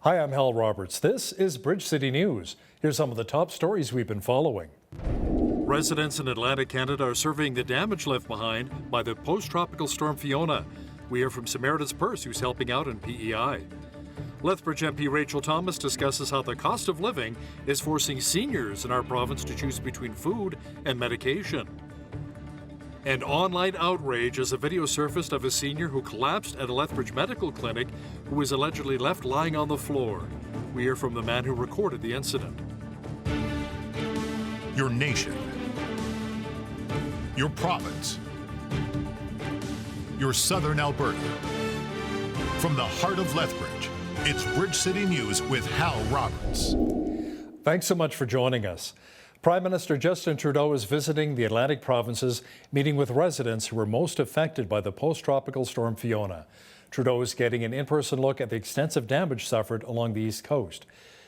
Hi, I'm Hal Roberts. This is Bridge City News. Here's some of the top stories we've been following. Residents in Atlantic Canada are surveying the damage left behind by the post-tropical storm Fiona. We hear from Samaritan's Purse, who's helping out in PEI. Lethbridge MP Rachel Thomas discusses how the cost of living is forcing seniors in our province to choose between food and medication. And online outrage as a video surfaced of a senior who collapsed at a Lethbridge medical clinic who was allegedly left lying on the floor. We hear from the man who recorded the incident. Your nation, your province, your southern Alberta. From the heart of Lethbridge, it's Bridge City News with Hal Roberts. Thanks so much for joining us. Prime Minister Justin Trudeau is visiting the Atlantic provinces, meeting with residents who were most affected by the post-tropical storm Fiona. Trudeau is getting an in-person look at the extensive damage suffered along the East Coast.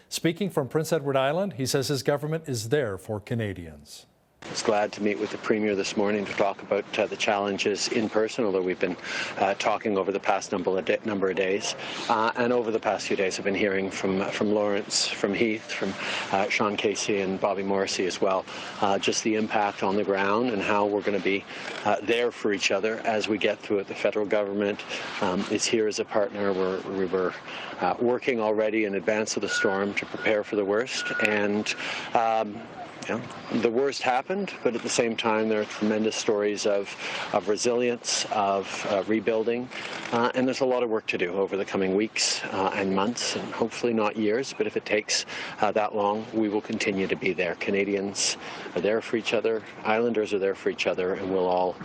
Speaking from Prince Edward Island, he says his government is there for Canadians. I was glad to meet with the Premier this morning to talk about the challenges in person, although we've been talking over the past number of days. And over the past few days I've been hearing from Lawrence, from Heath, from Sean Casey and Bobby Morrissey as well, just the impact on the ground and how we're going to be there for each other as we get through it. The federal government is here as a partner. We were working already in advance of the storm to prepare for the worst, and the worst happened, but at the same time there are tremendous stories of resilience, of rebuilding, and there's a lot of work to do over the coming weeks and months, and hopefully not years, but if it takes that long, we will continue to be there. Canadians are there for each other, Islanders are there for each other, and we'll all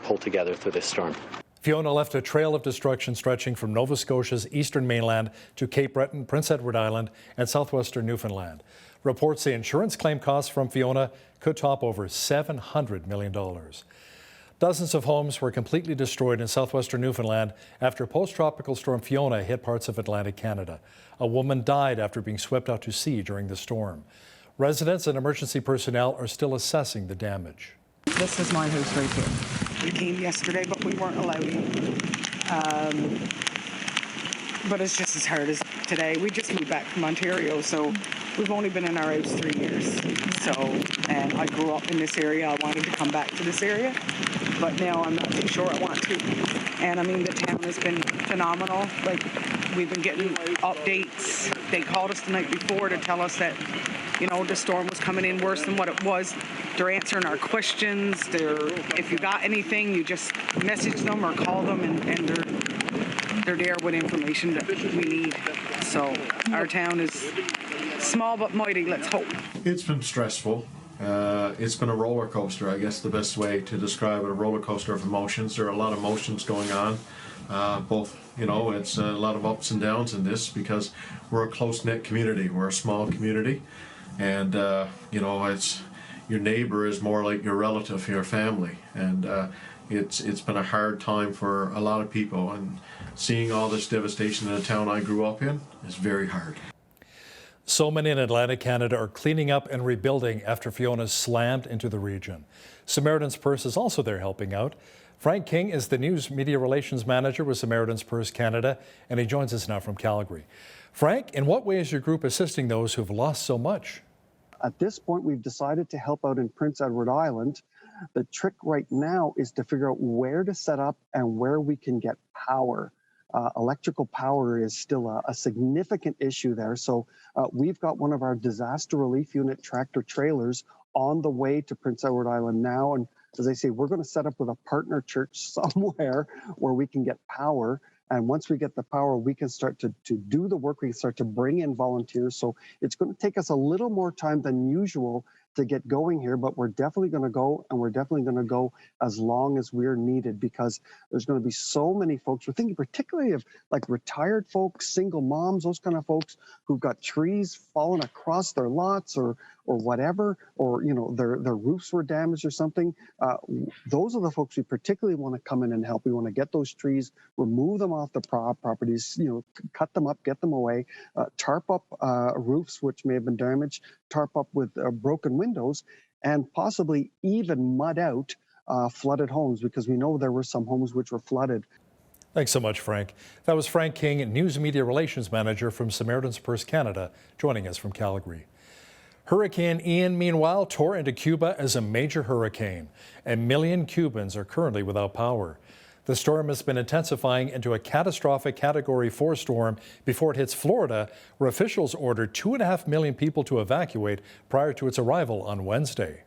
pull together through this storm. Fiona left a trail of destruction stretching from Nova Scotia's eastern mainland to Cape Breton, Prince Edward Island, and southwestern Newfoundland. Reports say insurance claim costs from Fiona could top over $700 million. Dozens of homes were completely destroyed in southwestern Newfoundland after post-tropical storm Fiona hit parts of Atlantic Canada. A woman died after being swept out to sea during the storm. Residents and emergency personnel are still assessing the damage. This is my house right here. We came yesterday, but we weren't allowed in. But it's just as hard as today. We just moved back from Ontario, so we've only been in our house 3 years. So, and I grew up in this area. I wanted to come back to this area, but now I'm not too sure I want to. And I mean, the town has been phenomenal. Like, we've been getting updates. They called us the night before to tell us that, the storm was coming in worse than what it was. They're answering our questions. If you got anything, you just message them or call them, and they're there with information that we need. So our town is small but mighty, let's hope. It's been stressful. It's been a roller coaster, I guess the best way to describe it, a roller coaster of emotions. There are a lot of emotions going on. It's a lot of ups and downs in this because we're a close-knit community. We're a small community. And, it's your neighbor is more like your relative, your family. And it's been a hard time for a lot of people. And seeing all this devastation in the town I grew up in is very hard. So many in Atlantic Canada are cleaning up and rebuilding after Fiona slammed into the region. Samaritan's Purse is also there helping out. Frank King is the News Media Relations Manager with Samaritan's Purse Canada, and he joins us now from Calgary. Frank, in what way is your group assisting those who have lost so much? At this point, we've decided to help out in Prince Edward Island. The trick right now is to figure out where to set up and where we can get power. Electrical power is still a significant issue there. So we've got one of our disaster relief unit tractor trailers on the way to Prince Edward Island now. And as I say, we're going to set up with a partner church somewhere where we can get power. And once we get the power, we can start to do the work. We can start to bring in volunteers. So it's going to take us a little more time than usual to get going here, but we're definitely going to go, and we're definitely going to go as long as we're needed, because there's going to be so many folks. We're thinking particularly of like retired folks, single moms, those kind of folks who've got trees falling across their lots or whatever, or their roofs were damaged or something. Those are the folks we particularly want to come in and help. We want to get those trees, remove them off the properties, cut them up, get them away, tarp up roofs which may have been damaged, tarp up with broken windows, and possibly even mud out flooded homes, because we know there were some homes which were flooded. Thanks so much, Frank. That was Frank King, News Media Relations Manager from Samaritan's Purse Canada, joining us from Calgary. Hurricane Ian, meanwhile, tore into Cuba as a major hurricane. 1 million Cubans are currently without power. The storm has been intensifying into a catastrophic Category 4 storm before it hits Florida, where officials ordered 2.5 million people to evacuate prior to its arrival on Wednesday.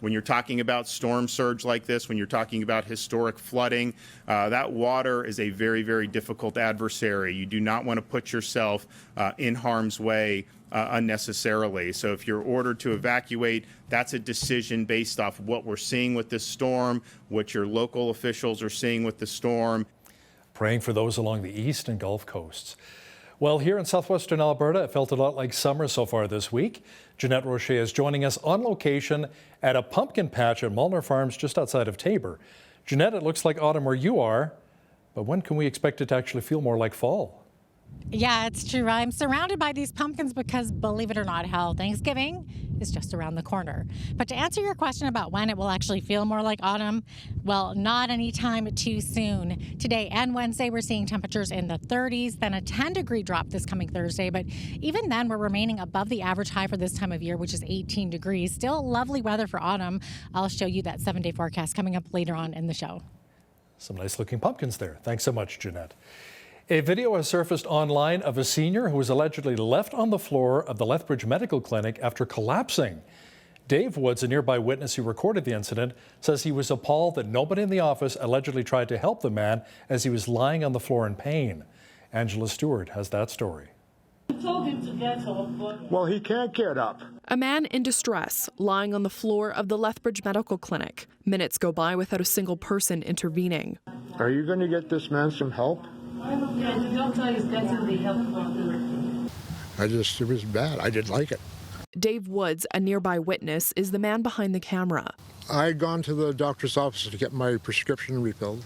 When you're talking about storm surge like this, when you're talking about historic flooding, that water is a very, very difficult adversary. You do not want to put yourself in harm's way unnecessarily. So if you're ordered to evacuate, that's a decision based off what we're seeing with this storm, what your local officials are seeing with the storm. Praying for those along the east and Gulf coasts. Well, here in southwestern Alberta, it felt a lot like summer so far this week. Jeanette Rocher is joining us on location at a pumpkin patch at Mulner Farms just outside of Taber. Jeanette, it looks like autumn where you are, but when can we expect it to actually feel more like fall? Yeah, it's true. I'm surrounded by these pumpkins because, believe it or not, how Thanksgiving is just around the corner. But to answer your question about when it will actually feel more like autumn, well, not anytime too soon. Today and Wednesday, we're seeing temperatures in the 30s, then a 10-degree drop this coming Thursday. But even then, we're remaining above the average high for this time of year, which is 18 degrees. Still lovely weather for autumn. I'll show you that 7-day forecast coming up later on in the show. Some nice-looking pumpkins there. Thanks so much, Jeanette. A video has surfaced online of a senior who was allegedly left on the floor of the Lethbridge Medical Clinic after collapsing. Dave Woods, a nearby witness who recorded the incident, says he was appalled that nobody in the office allegedly tried to help the man as he was lying on the floor in pain. Angela Stewart has that story. Told him to get up, but well, he can't get up. A man in distress, lying on the floor of the Lethbridge Medical Clinic. Minutes go by without a single person intervening. Are you going to get this man some help? yeah, the doctor is getting the help It was bad. I didn't like it. Dave Woods, a nearby witness, is the man behind the camera. I had gone to the doctor's office to get my prescription refilled,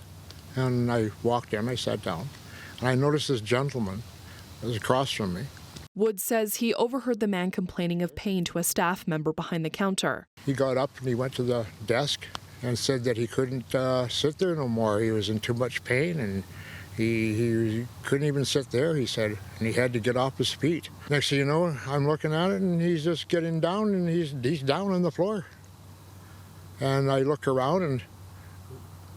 and I walked in, I sat down, and I noticed this gentleman was across from me. Woods says he overheard the man complaining of pain to a staff member behind the counter. He got up and he went to the desk and said that he couldn't sit there no more. He was in too much pain, and he couldn't even sit there, he said, and he had to get off his feet. Next thing you know, I'm looking at it, and he's just getting down, and he's down on the floor. And I look around, and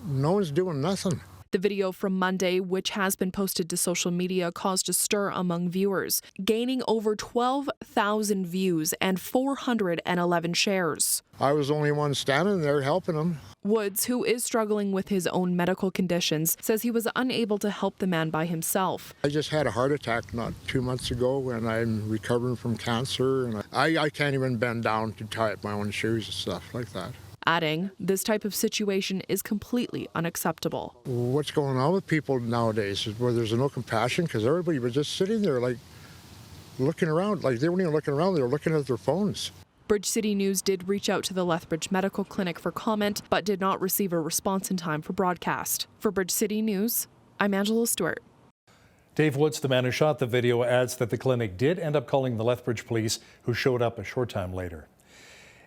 no one's doing nothing. The video from Monday, which has been posted to social media, caused a stir among viewers, gaining over 12,000 views and 411 shares. I was the only one standing there helping him. Woods, who is struggling with his own medical conditions, says he was unable to help the man by himself. I just had a heart attack not 2 months ago, and I'm recovering from cancer. And I can't even bend down to tie up my own shoes and stuff like that. Adding, this type of situation is completely unacceptable. What's going on with people nowadays is where there's no compassion, because everybody was just sitting there like looking around, like they weren't even looking around, they were looking at their phones. Bridge City News did reach out to the Lethbridge Medical Clinic for comment, but did not receive a response in time for broadcast. For Bridge City News, I'm Angela Stewart. Dave Woods, the man who shot the video, adds that the clinic did end up calling the Lethbridge police, who showed up a short time later.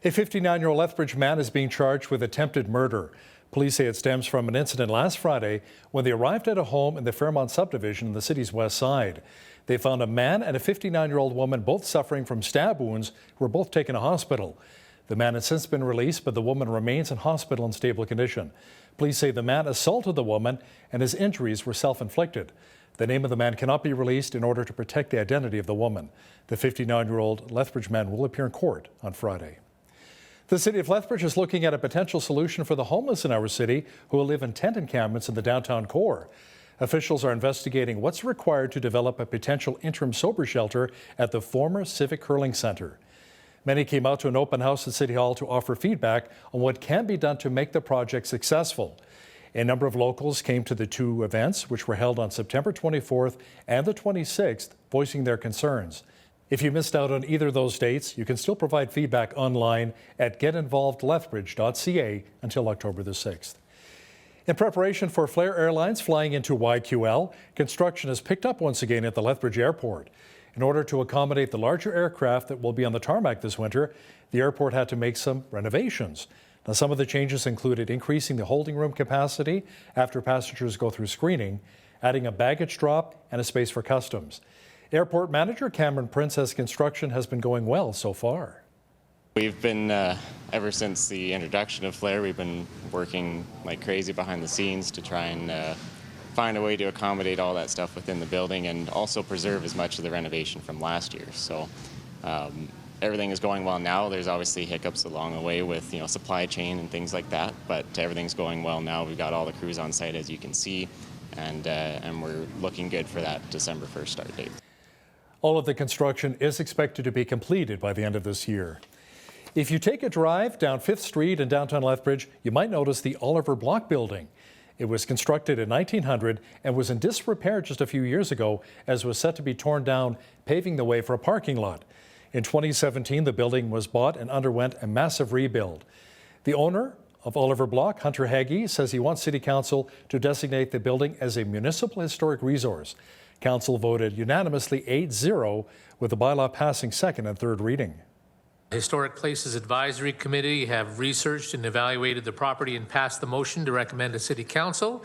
A 59-year-old Lethbridge man is being charged with attempted murder. Police say it stems from an incident last Friday when they arrived at a home in the Fairmont subdivision in the city's west side. They found a man and a 59-year-old woman both suffering from stab wounds who were both taken to hospital. The man has since been released, but the woman remains in hospital in stable condition. Police say the man assaulted the woman and his injuries were self-inflicted. The name of the man cannot be released in order to protect the identity of the woman. The 59-year-old Lethbridge man will appear in court on Friday. The city of Lethbridge is looking at a potential solution for the homeless in our city who will live in tent encampments in the downtown core. Officials are investigating what's required to develop a potential interim sober shelter at the former Civic Hurling Center. Many came out to an open house at City Hall to offer feedback on what can be done to make the project successful. A number of locals came to the two events, which were held on September 24th and the 26th, voicing their concerns. If you missed out on either of those dates, you can still provide feedback online at getinvolvedlethbridge.ca until October the 6th. In preparation for Flair Airlines flying into YQL, construction has picked up once again at the Lethbridge Airport. In order to accommodate the larger aircraft that will be on the tarmac this winter, the airport had to make some renovations. Now, some of the changes included increasing the holding room capacity after passengers go through screening adding a baggage drop and a space for customs. Airport manager Cameron Prince says construction has been going well so far. We've been, ever since the introduction of Flare, we've been working like crazy behind the scenes to try and find a way to accommodate all that stuff within the building and also preserve as much of the renovation from last year. So everything is going well now. There's obviously hiccups along the way with supply chain and things like that, but everything's going well now. We've got all the crews on site, as you can see, and we're looking good for that December 1st start date. All of the construction is expected to be completed by the end of this year. If you take a drive down 5th Street in downtown Lethbridge, you might notice the Oliver Block building. It was constructed in 1900 and was in disrepair just a few years ago as it was set to be torn down, paving the way for a parking lot. In 2017, the building was bought and underwent a massive rebuild. The owner of Oliver Block, Hunter Hagee, says he wants City Council to designate the building as a municipal historic resource. Council voted unanimously 8-0, with the bylaw passing second and third reading. Historic Places Advisory Committee have researched and evaluated the property and passed the motion to recommend to City Council.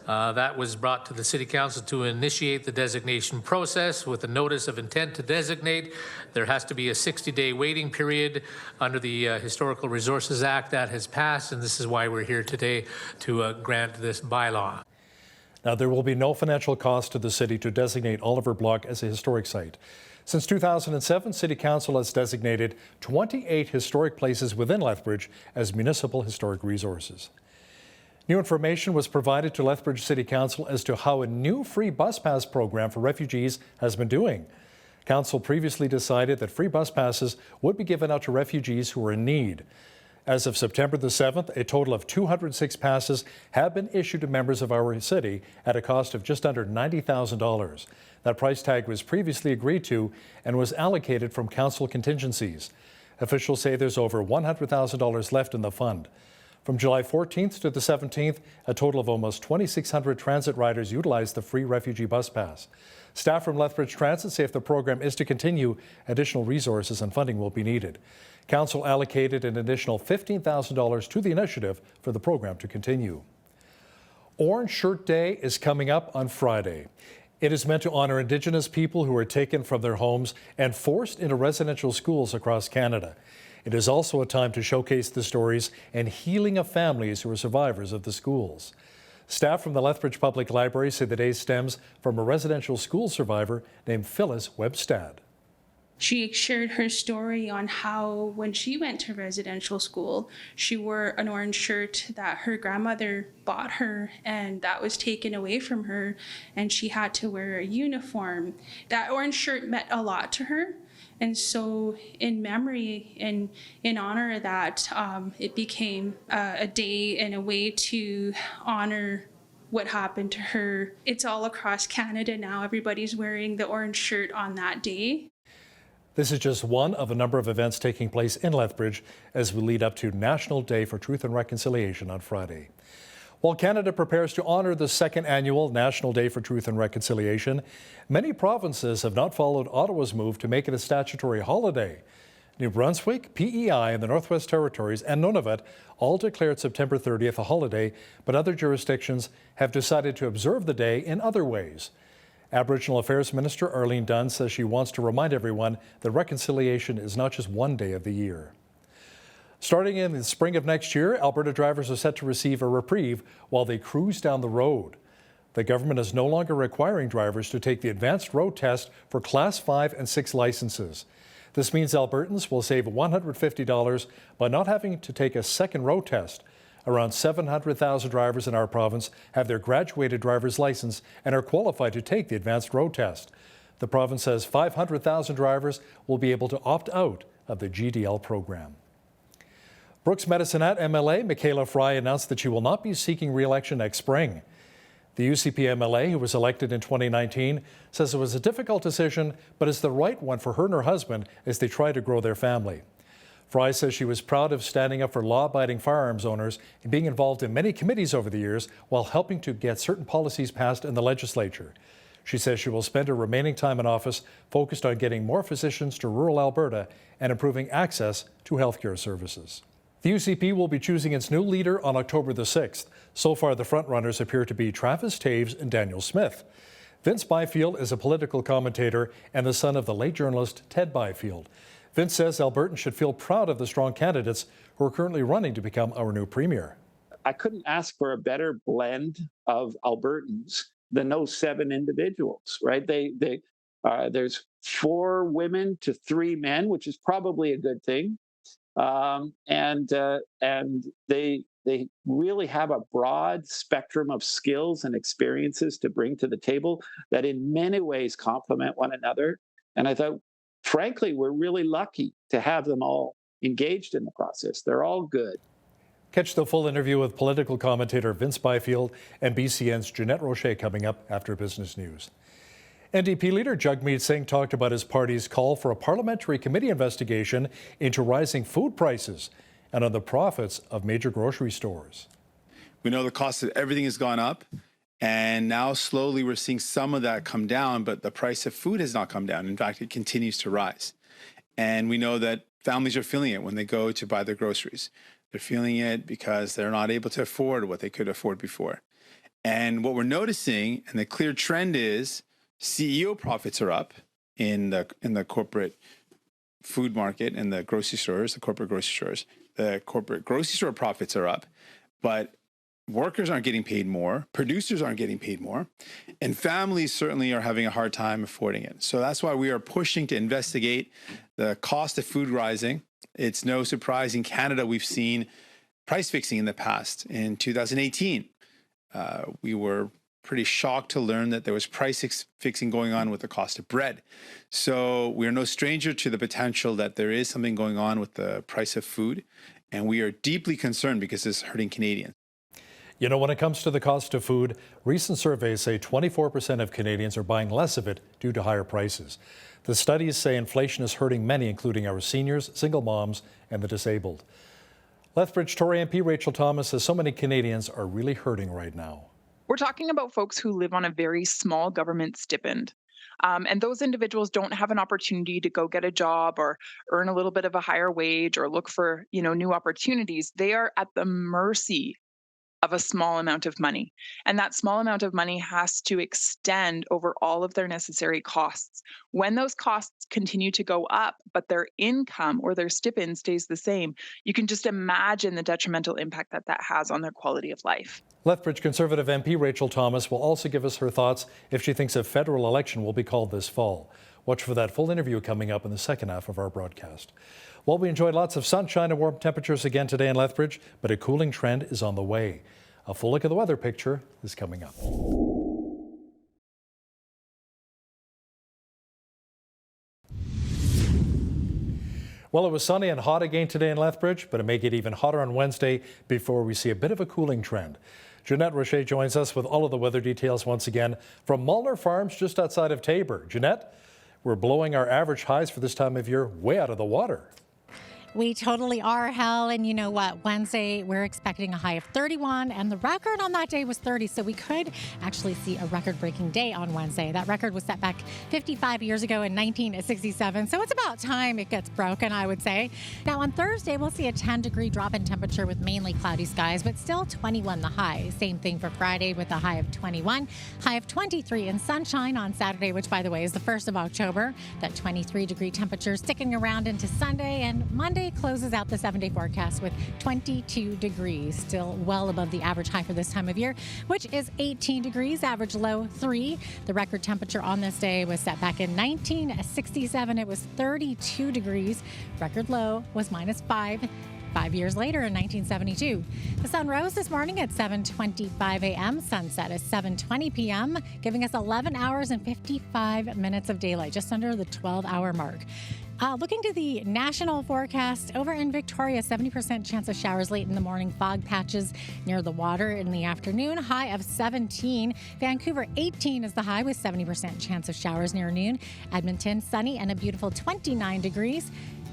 That was brought to the City Council to initiate the designation process with a notice of intent to designate. There has to be a 60-day waiting period under the Historical Resources Act that has passed, and this is why we're here today to grant this bylaw. Now, there will be no financial cost to the city to designate Oliver Block as a historic site. Since 2007, City Council has designated 28 historic places within Lethbridge as municipal historic resources. New information was provided to Lethbridge City Council as to how a new free bus pass program for refugees has been doing. Council previously decided that free bus passes would be given out to refugees who are in need. As of September the 7th, a total of 206 passes have been issued to members of our city at a cost of just under $90,000. That price tag was previously agreed to and was allocated from council contingencies. Officials say there's over $100,000 left in the fund. From July 14th to the 17th, a total of almost 2,600 transit riders utilized the free refugee bus pass. Staff from Lethbridge Transit say if the program is to continue, additional resources and funding will be needed. Council allocated an additional $15,000 to the initiative for the program to continue. Orange Shirt Day is coming up on Friday. It is meant to honor Indigenous people who were taken from their homes and forced into residential schools across Canada. It is also a time to showcase the stories and healing of families who are survivors of the schools. Staff from the Lethbridge Public Library say the day stems from a residential school survivor named Phyllis Webstad. She shared her story on how when she went to residential school, she wore an orange shirt that her grandmother bought her, and that was taken away from her, and she had to wear a uniform. That orange shirt meant a lot to her. And so in memory and in honor of that, it became a day and a way to honor what happened to her. It's all across Canada now. Everybody's wearing the orange shirt on that day. This is just one of a number of events taking place in Lethbridge as we lead up to National Day for Truth and Reconciliation on Friday. While Canada prepares to honor the second annual National Day for Truth and Reconciliation, many provinces have not followed Ottawa's move to make it a statutory holiday. New Brunswick, PEI, and the Northwest Territories, and Nunavut all declared September 30th a holiday, but other jurisdictions have decided to observe the day in other ways. Aboriginal Affairs Minister Arlene Dunn says she wants to remind everyone that reconciliation is not just one day of the year. Starting in the spring of next year, Alberta drivers are set to receive a reprieve while they cruise down the road. The government is no longer requiring drivers to take the advanced road test for Class 5 and 6 licenses. This means Albertans will save $150 by not having to take a second road test. Around 700,000 drivers in our province have their graduated driver's license and are qualified to take the advanced road test. The province says 500,000 drivers will be able to opt out of the GDL program. Brooks Medicine-Hat MLA Michaela Fry announced that she will not be seeking re-election next spring. The UCP MLA, who was elected in 2019, says it was a difficult decision, but is the right one for her and her husband as they try to grow their family. Fry says she was proud of standing up for law-abiding firearms owners and being involved in many committees over the years while helping to get certain policies passed in the legislature. She says she will spend her remaining time in office focused on getting more physicians to rural Alberta and improving access to healthcare services. The UCP will be choosing its new leader on October the 6th. So far, the frontrunners appear to be Travis Taves and Daniel Smith. Vince Byfield is a political commentator and the son of the late journalist Ted Byfield. Vince says Albertans should feel proud of the strong candidates who are currently running to become our new premier. I couldn't ask for a better blend of Albertans than those 7 individuals, right? There's 4 women to 3 men, which is probably a good thing. And they really have a broad spectrum of skills and experiences to bring to the table that in many ways complement one another. And I thought, frankly, we're really lucky to have them all engaged in the process. They're all good. Catch the full interview with political commentator Vince Byfield and BCN's Jeanette Rocher coming up after Business News. NDP leader Jagmeet Singh talked about his party's call for a parliamentary committee investigation into rising food prices and on the profits of major grocery stores. We know the cost of everything has gone up, and now slowly we're seeing some of that come down, but the price of food has not come down. In fact, it continues to rise. And we know that families are feeling it when they go to buy their groceries. They're feeling it because they're not able to afford what they could afford before. And what we're noticing, and the clear trend is, CEO profits are up in the corporate food market and the grocery stores, the corporate grocery stores. The corporate grocery store profits are up, but workers aren't getting paid more, producers aren't getting paid more, and families certainly are having a hard time affording it. So that's why we are pushing to investigate the cost of food rising. It's no surprise in Canada we've seen price fixing in the past. In 2018, we were pretty shocked to learn that there was price fixing going on with the cost of bread. So we are no stranger to the potential that there is something going on with the price of food, and we are deeply concerned because it's hurting Canadians. You know, when it comes to the cost of food, recent surveys say 24% of Canadians are buying less of it due to higher prices. The studies say inflation is hurting many, including our seniors, single moms, and the disabled. Lethbridge Tory MP Rachel Thomas says so many Canadians are really hurting right now. We're talking about folks who live on a very small government stipend. And those individuals don't have an opportunity to go get a job or earn a little bit of a higher wage or look for, new opportunities. They are at the mercy of a small amount of money. And that small amount of money has to extend over all of their necessary costs. When those costs continue to go up, but their income or their stipend stays the same, you can just imagine the detrimental impact that has on their quality of life. Lethbridge Conservative MP Rachel Thomas will also give us her thoughts if she thinks a federal election will be called this fall. Watch for that full interview coming up in the second half of our broadcast. Well, we enjoyed lots of sunshine and warm temperatures again today in Lethbridge, but a cooling trend is on the way. A full look at the weather picture is coming up. Well, it was sunny and hot again today in Lethbridge, but it may get even hotter on Wednesday before we see a bit of a cooling trend. Jeanette Rocher joins us with all of the weather details once again from Mullner Farms just outside of Taber. Jeanette, we're blowing our average highs for this time of year way out of the water. We totally are, Hal, and you know what? Wednesday, we're expecting a high of 31, and the record on that day was 30, so we could actually see a record-breaking day on Wednesday. That record was set back 55 years ago in 1967, so it's about time it gets broken, I would say. Now, on Thursday, we'll see a 10-degree drop in temperature with mainly cloudy skies, but still 21 the high. Same thing for Friday with a high of 21, high of 23 and sunshine on Saturday, which, by the way, is the 1st of October. That 23-degree temperature sticking around into Sunday, and Monday closes out the 7-day forecast with 22 degrees, still well above the average high for this time of year, which is 18 degrees, average low 3. The record temperature on this day was set back in 1967. It was 32 degrees. Record low was -5. 5 years later in 1972. The sun rose this morning at 7:25 a.m. Sunset at 7:20 p.m., giving us 11 hours and 55 minutes of daylight, just under the 12-hour mark. Looking to the national forecast, over in Victoria, 70% chance of showers late in the morning, fog patches near the water in the afternoon, high of 17. Vancouver, 18 is the high with 70% chance of showers near noon. Edmonton, sunny and a beautiful 29 degrees.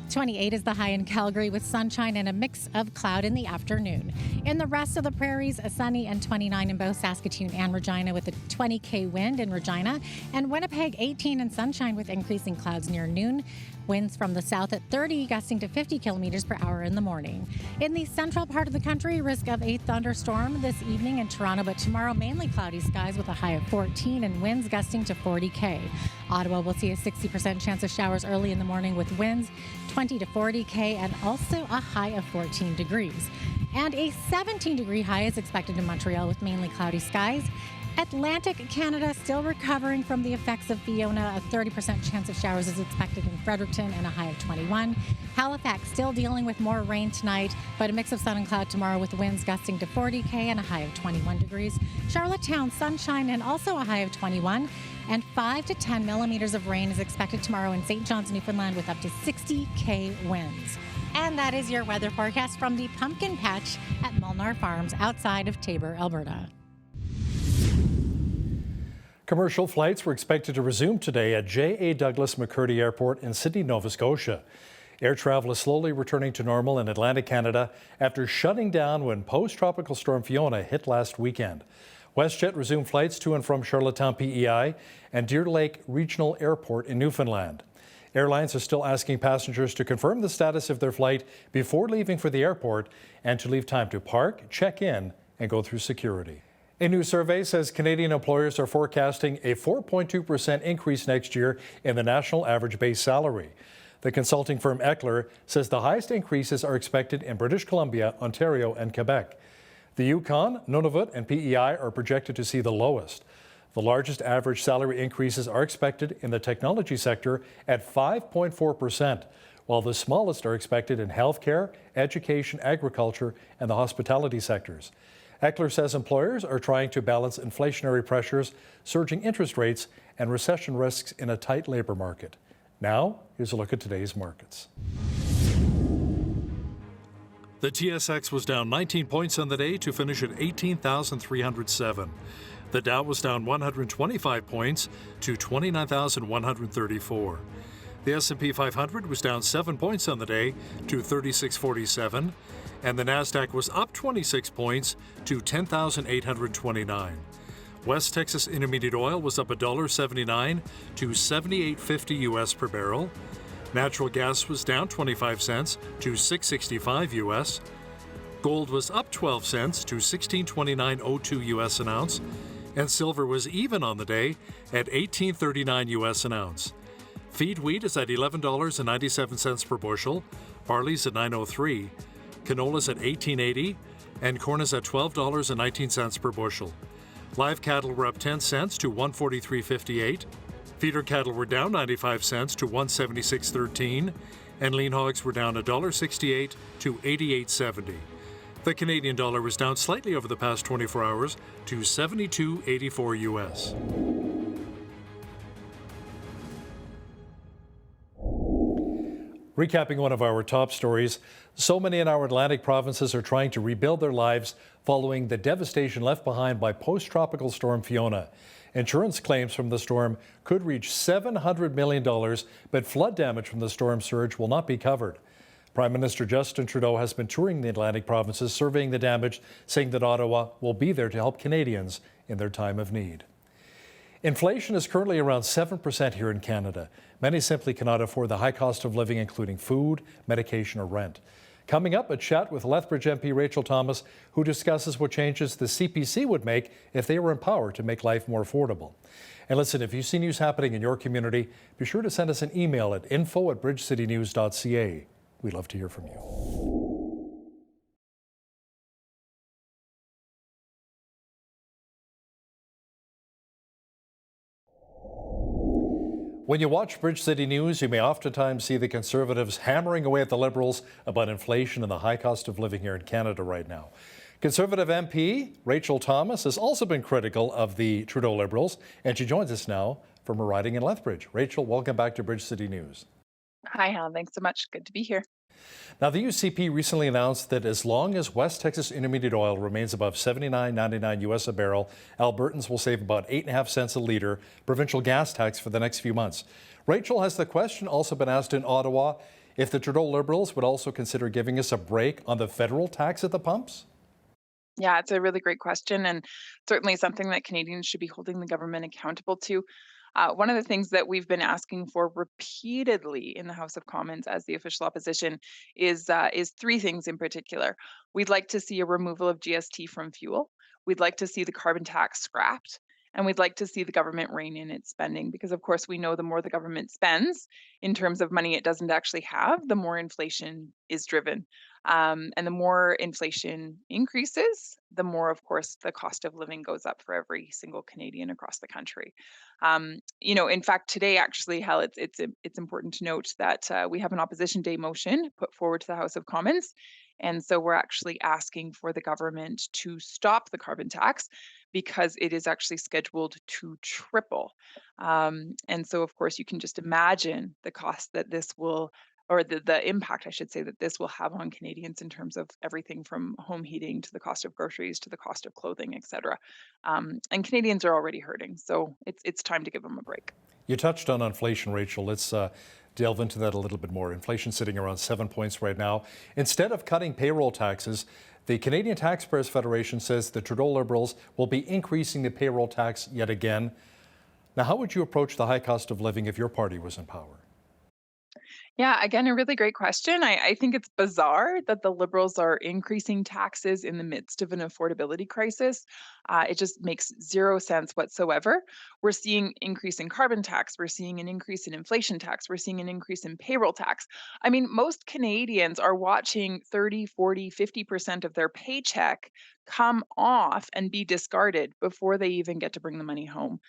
28 is the high in Calgary with sunshine and a mix of cloud in the afternoon. In the rest of the prairies, sunny and 29 in both Saskatoon and Regina with a 20k wind in Regina. And Winnipeg, 18 and sunshine with increasing clouds near noon. Winds from the south at 30, gusting to 50 kilometers per hour in the morning. In the central part of the country, risk of a thunderstorm this evening in Toronto, but tomorrow mainly cloudy skies with a high of 14 and winds gusting to 40k. Ottawa will see a 60% chance of showers early in the morning with winds 20 to 40k and also a high of 14 degrees. And a 17-degree high is expected in Montreal with mainly cloudy skies. Atlantic Canada still recovering from the effects of Fiona. A 30% chance of showers is expected in Fredericton and a high of 21. Halifax still dealing with more rain tonight, but a mix of sun and cloud tomorrow with winds gusting to 40k and a high of 21 degrees. Charlottetown, sunshine and also a high of 21. And 5 to 10 millimeters of rain is expected tomorrow in St. John's, Newfoundland with up to 60k winds. And that is your weather forecast from the pumpkin patch at Molnar Farms outside of Taber, Alberta. Commercial flights were expected to resume today at J.A. Douglas McCurdy Airport in Sydney, Nova Scotia. Air travel is slowly returning to normal in Atlantic Canada after shutting down when post-tropical storm Fiona hit last weekend. WestJet resumed flights to and from Charlottetown PEI and Deer Lake Regional Airport in Newfoundland. Airlines are still asking passengers to confirm the status of their flight before leaving for the airport and to leave time to park, check in, and go through security. A new survey says Canadian employers are forecasting a 4.2% increase next year in the national average base salary. The consulting firm Eckler says the highest increases are expected in British Columbia, Ontario, and Quebec. The Yukon, Nunavut, and PEI are projected to see the lowest. The largest average salary increases are expected in the technology sector at 5.4%, while the smallest are expected in healthcare, education, agriculture, and the hospitality sectors. Eckler says employers are trying to balance inflationary pressures, surging interest rates, and recession risks in a tight labor market. Now, here's a look at today's markets. The TSX was down 19 points on the day to finish at 18,307. The Dow was down 125 points to 29,134. The S&P 500 was down 7 points on the day to 3647. And the Nasdaq was up 26 points to 10,829. West Texas Intermediate Oil was up $1.79 to $78.50 US per barrel. Natural gas was down 25 cents to $6.65 US. Gold was up 12 cents to $16.29.02 US an ounce. And silver was even on the day at $18.39 US an ounce. Feed wheat is at $11.97 per bushel. Barley's at $9.03. Canola's at $18.80, and corn is at $12.19 per bushel. Live cattle were up 10 cents to $143.58. Feeder cattle were down 95 cents to $176.13, and lean hogs were down $1.68 to $88.70. The Canadian dollar was down slightly over the past 24 hours to $72.84 US. Recapping one of our top stories, so many in our Atlantic provinces are trying to rebuild their lives following the devastation left behind by post-tropical storm Fiona. Insurance claims from the storm could reach $700 million, but flood damage from the storm surge will not be covered. Prime Minister Justin Trudeau has been touring the Atlantic provinces, surveying the damage, saying that Ottawa will be there to help Canadians in their time of need. Inflation is currently around 7% here in Canada. Many simply cannot afford the high cost of living, including food, medication, or rent. Coming up, a chat with Lethbridge MP Rachel Thomas, who discusses what changes the CPC would make if they were in power to make life more affordable. And listen, if you see news happening in your community, be sure to send us an email at info@bridgecitynews.ca. We'd love to hear from you. When you watch Bridge City News, you may oftentimes see the Conservatives hammering away at the Liberals about inflation and the high cost of living here in Canada right now. Conservative MP Rachel Thomas has also been critical of the Trudeau Liberals, and she joins us now from her riding in Lethbridge. Rachel, welcome back to Bridge City News. Hi, Hal. Thanks so much. Good to be here. Now, the UCP recently announced that as long as West Texas Intermediate Oil remains above $79.99 US a barrel, Albertans will save about 8.5 cents a litre provincial gas tax for the next few months. Rachel, has the question also been asked in Ottawa if the Trudeau Liberals would also consider giving us a break on the federal tax at the pumps? Yeah, it's a really great question, and certainly something that Canadians should be holding the government accountable to. One of the things that we've been asking for repeatedly in the House of Commons as the official opposition is three things in particular. We'd like to see a removal of GST from fuel. We'd like to see the carbon tax scrapped. And we'd like to see the government rein in its spending because, of course, we know the more the government spends in terms of money it doesn't actually have, the more inflation is driven. And the more inflation increases, the more, of course, the cost of living goes up for every single Canadian across the country. In fact, today, actually, Hal, it's important to note that we have an opposition day motion put forward to the House of Commons. And so we're actually asking for the government to stop the carbon tax because it is actually scheduled to triple. And so, of course, you can just imagine the cost that this will or the impact, I should say, that this will have on Canadians in terms of everything from home heating to the cost of groceries to the cost of clothing, et cetera. And Canadians are already hurting, so it's time to give them a break. You touched on inflation, Rachel. Let's delve into that a little bit more. Inflation sitting around 7 points right now. Instead of cutting payroll taxes, the Canadian Taxpayers Federation says the Trudeau Liberals will be increasing the payroll tax yet again. Now, how would you approach the high cost of living if your party was in power? Yeah, again, a really great question. I think it's bizarre that the Liberals are increasing taxes in the midst of an affordability crisis. It just makes zero sense whatsoever. We're seeing increase in carbon tax. We're seeing an increase in inflation tax. We're seeing an increase in payroll tax. I mean, most Canadians are watching 30, 40, 50% of their paycheck come off and be discarded before they even get to bring the money home.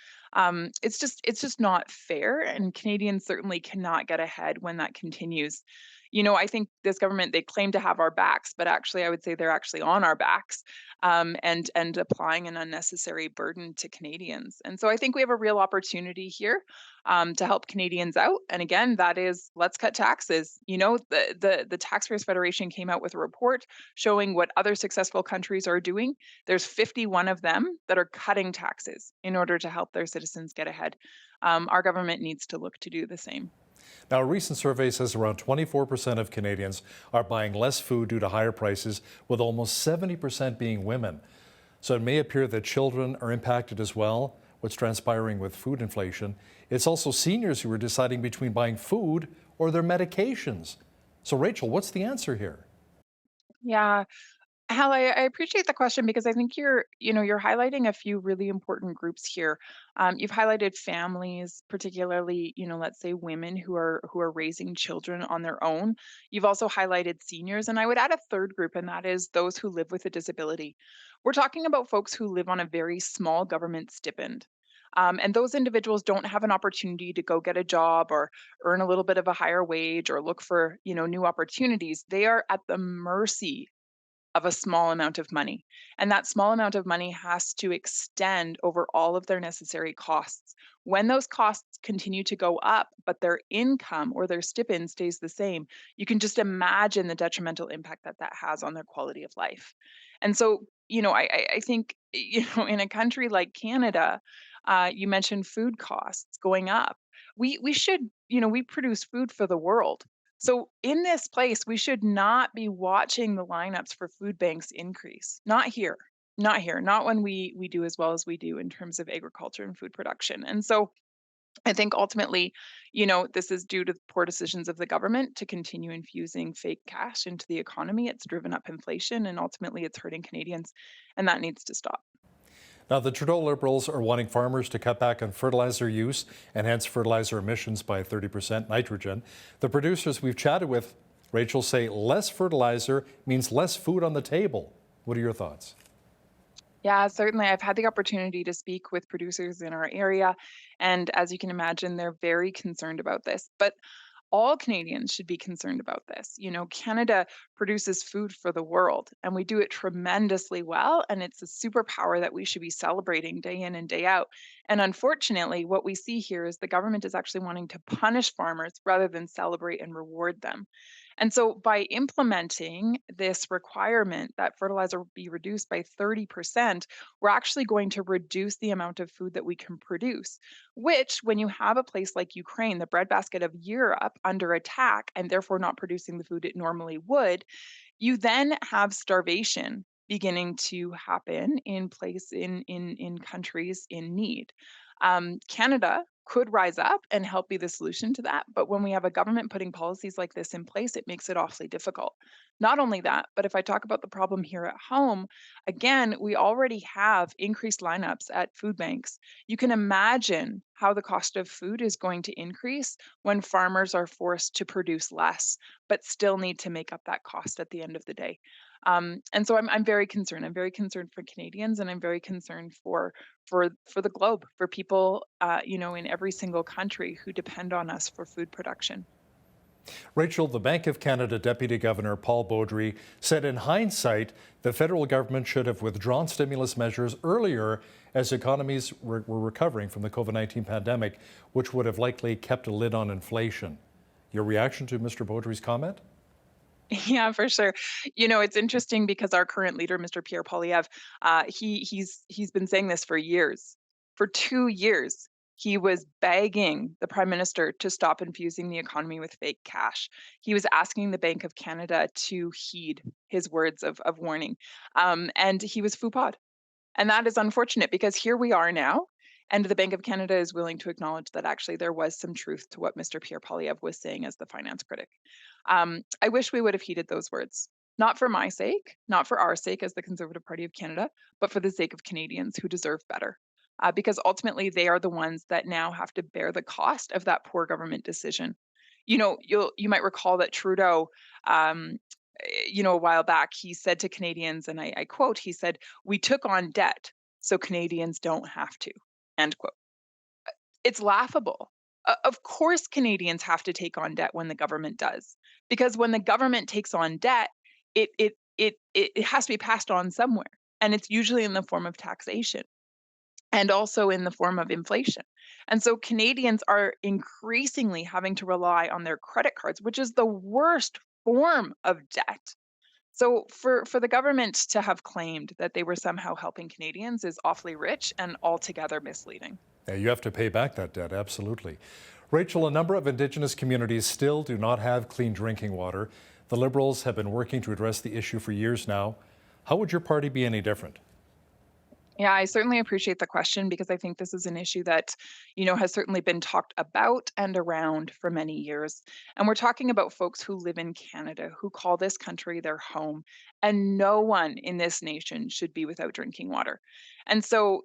It's just not fair, and Canadians certainly cannot get ahead when that continues. I think this government, they claim to have our backs, but actually, I would say they're actually on our backs, and applying an unnecessary burden to Canadians. And so I think we have a real opportunity here to help Canadians out. And again, that is let's cut taxes. The Taxpayers Federation came out with a report showing what other successful countries are doing. There's 51 of them that are cutting taxes in order to help their citizens get ahead. Our government needs to look to do the same. Now, a recent survey says around 24% of Canadians are buying less food due to higher prices, with almost 70% being women. So it may appear that children are impacted as well, what's transpiring with food inflation. It's also seniors who are deciding between buying food or their medications. So, Rachel, what's the answer here? Yeah. Hal, I appreciate the question because I think you're highlighting a few really important groups here. You've highlighted families, particularly, let's say women who are raising children on their own. You've also highlighted seniors, and I would add a third group, and that is those who live with a disability. We're talking about folks who live on a very small government stipend. And those individuals don't have an opportunity to go get a job or earn a little bit of a higher wage or look for, new opportunities. They are at the mercy of a small amount of money. And that small amount of money has to extend over all of their necessary costs. When those costs continue to go up, but their income or their stipend stays the same, you can just imagine the detrimental impact that that has on their quality of life. And so, I think, in a country like Canada, you mentioned food costs going up. We should, we produce food for the world. So in this place, we should not be watching the lineups for food banks increase. Not here. Not here. Not when we do as well as we do in terms of agriculture and food production. And so I think ultimately, this is due to poor decisions of the government to continue infusing fake cash into the economy. It's driven up inflation and ultimately it's hurting Canadians, and that needs to stop. Now, the Trudeau Liberals are wanting farmers to cut back on fertilizer use and hence fertilizer emissions by 30% nitrogen. The producers we've chatted with, Rachel, say less fertilizer means less food on the table. What are your thoughts? Yeah, certainly. I've had the opportunity to speak with producers in our area, and as you can imagine, they're very concerned about this. But all Canadians should be concerned about this. Canada produces food for the world, and we do it tremendously well. And it's a superpower that we should be celebrating day in and day out. And unfortunately, what we see here is the government is actually wanting to punish farmers rather than celebrate and reward them. And so by implementing this requirement that fertilizer be reduced by 30%, we're actually going to reduce the amount of food that we can produce, which, when you have a place like Ukraine, the breadbasket of Europe, under attack and therefore not producing the food it normally would, you then have starvation beginning to happen in countries in need. Canada could rise up and help be the solution to that, but when we have a government putting policies like this in place, it makes it awfully difficult. Not only that, but if I talk about the problem here at home, again, we already have increased lineups at food banks. You can imagine how the cost of food is going to increase when farmers are forced to produce less, but still need to make up that cost at the end of the day. And so I'm very concerned. I'm very concerned for Canadians, and I'm very concerned for the globe, for people, in every single country who depend on us for food production. Rachel, the Bank of Canada Deputy Governor Paul Beaudry said in hindsight the federal government should have withdrawn stimulus measures earlier as economies were recovering from the COVID-19 pandemic, which would have likely kept a lid on inflation. Your reaction to Mr. Beaudry's comment? Yeah, for sure. It's interesting because our current leader, Mr. Pierre Poilievre, he's been saying this for years. For 2 years, he was begging the Prime Minister to stop infusing the economy with fake cash. He was asking the Bank of Canada to heed his words of warning, and he was foopad. And that is unfortunate because here we are now, and the Bank of Canada is willing to acknowledge that actually there was some truth to what Mr. Pierre Poilievre was saying as the finance critic. I wish we would have heeded those words, not for my sake, not for our sake as the Conservative Party of Canada, but for the sake of Canadians who deserve better. Because ultimately they are the ones that now have to bear the cost of that poor government decision. You might recall that Trudeau, a while back, he said to Canadians, and I quote, he said, "We took on debt so Canadians don't have to," end quote. It's laughable. Of course, Canadians have to take on debt when the government does, because when the government takes on debt, it has to be passed on somewhere, and it's usually in the form of taxation and also in the form of inflation. And so Canadians are increasingly having to rely on their credit cards, which is the worst form of debt. So for the government to have claimed that they were somehow helping Canadians is awfully rich and altogether misleading. Yeah, you have to pay back that debt, absolutely. Rachel, a number of Indigenous communities still do not have clean drinking water. The Liberals have been working to address the issue for years now. How would your party be any different? Yeah, I certainly appreciate the question because I think this is an issue that, has certainly been talked about and around for many years. And we're talking about folks who live in Canada, who call this country their home, and no one in this nation should be without drinking water. And so,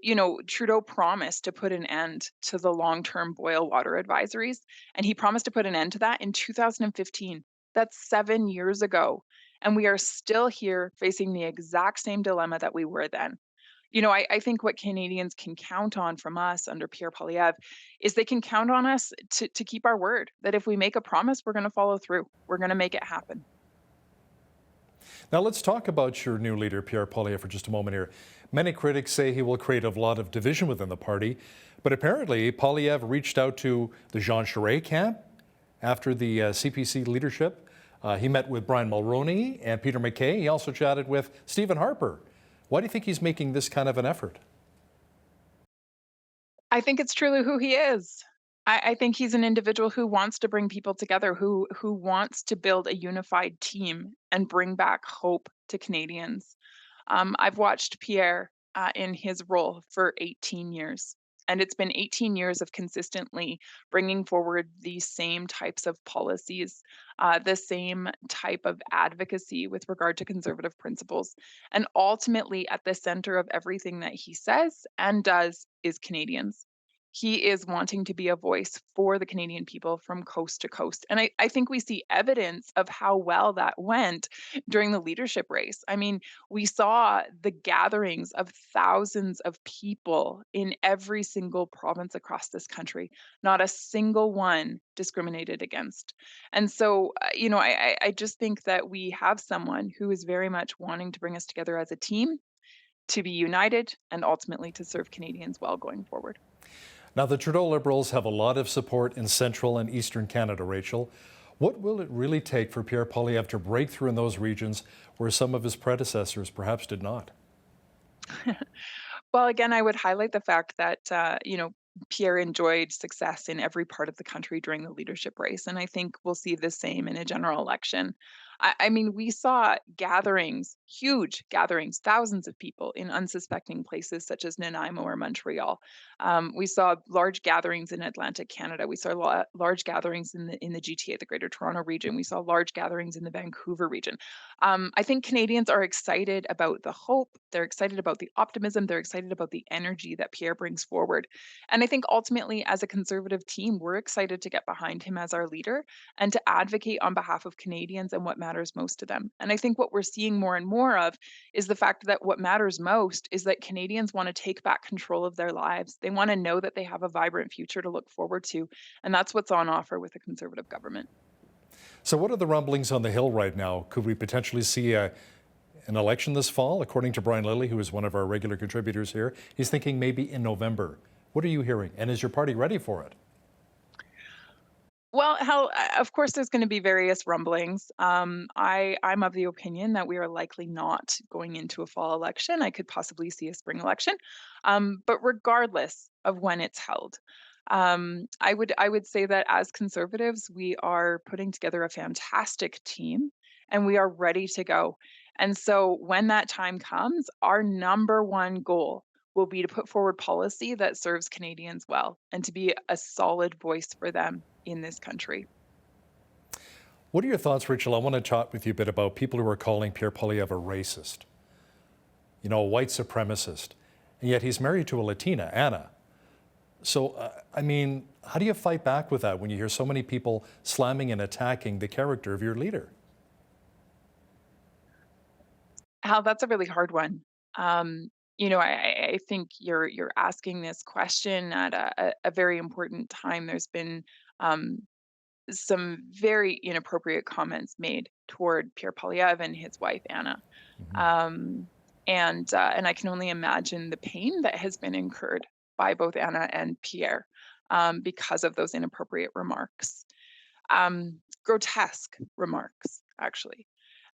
Trudeau promised to put an end to the long-term boil water advisories, and he promised to put an end to that in 2015. That's 7 years ago. And we are still here facing the exact same dilemma that we were then. I think what Canadians can count on from us under Pierre Poilievre is they can count on us to keep our word, that if we make a promise, we're going to follow through. We're going to make it happen. Now let's talk about your new leader, Pierre Poilievre, for just a moment here. Many critics say he will create a lot of division within the party, but apparently Poilievre reached out to the Jean Charest camp after the CPC leadership. He met with Brian Mulroney and Peter MacKay. He also chatted with Stephen Harper. Why do you think he's making this kind of an effort? I think it's truly who he is. I think he's an individual who wants to bring people together, who wants to build a unified team and bring back hope to Canadians. I've watched Pierre in his role for 18 years. And it's been 18 years of consistently bringing forward these same types of policies, the same type of advocacy with regard to conservative principles. And ultimately, at the center of everything that he says and does is Canadians. He is wanting to be a voice for the Canadian people from coast to coast. And I think we see evidence of how well that went during the leadership race. I mean, we saw the gatherings of thousands of people in every single province across this country, not a single one discriminated against. And so, I just think that we have someone who is very much wanting to bring us together as a team, to be united, and ultimately to serve Canadians well going forward. Now, the Trudeau Liberals have a lot of support in central and eastern Canada, Rachel. What will it really take for Pierre Poilievre to break through in those regions where some of his predecessors perhaps did not? Well, again, I would highlight the fact that, Pierre enjoyed success in every part of the country during the leadership race. And I think we'll see the same in a general election. I mean, we saw gatherings, huge gatherings, thousands of people in unsuspecting places such as Nanaimo or Montreal. We saw large gatherings in Atlantic Canada. We saw large gatherings in the GTA, the Greater Toronto region. We saw large gatherings in the Vancouver region. I think Canadians are excited about the hope. They're excited about the optimism. They're excited about the energy that Pierre brings forward. And I think ultimately, as a Conservative team, we're excited to get behind him as our leader and to advocate on behalf of Canadians and what matters most to them. And I think what we're seeing more and more of is the fact that what matters most is that Canadians want to take back control of their lives. They want to know that they have a vibrant future to look forward to. And that's what's on offer with a Conservative government. So what are the rumblings on the Hill right now? Could we potentially see an election this fall? According to Brian Lilly, who is one of our regular contributors here, he's thinking maybe in November. What are you hearing? And is your party ready for it? Well, hell, of course, there's going to be various rumblings. I'm of the opinion that we are likely not going into a fall election. I could possibly see a spring election, but regardless of when it's held, I would say that as Conservatives, we are putting together a fantastic team, and we are ready to go. And so, when that time comes, our number one goal will be to put forward policy that serves Canadians well and to be a solid voice for them in this country. What are your thoughts, Rachel? I want to talk with you a bit about people who are calling Pierre Poilievre a racist, a white supremacist, and yet he's married to a Latina, Anna. So, I mean, how do you fight back with that when you hear so many people slamming and attacking the character of your leader? Hal, that's a really hard one. I think you're asking this question at a very important time. There's been um, some very inappropriate comments made toward Pierre Poilievre and his wife Anna, um, and I can only imagine the pain that has been incurred by both Anna and Pierre because of those inappropriate remarks, grotesque remarks, actually.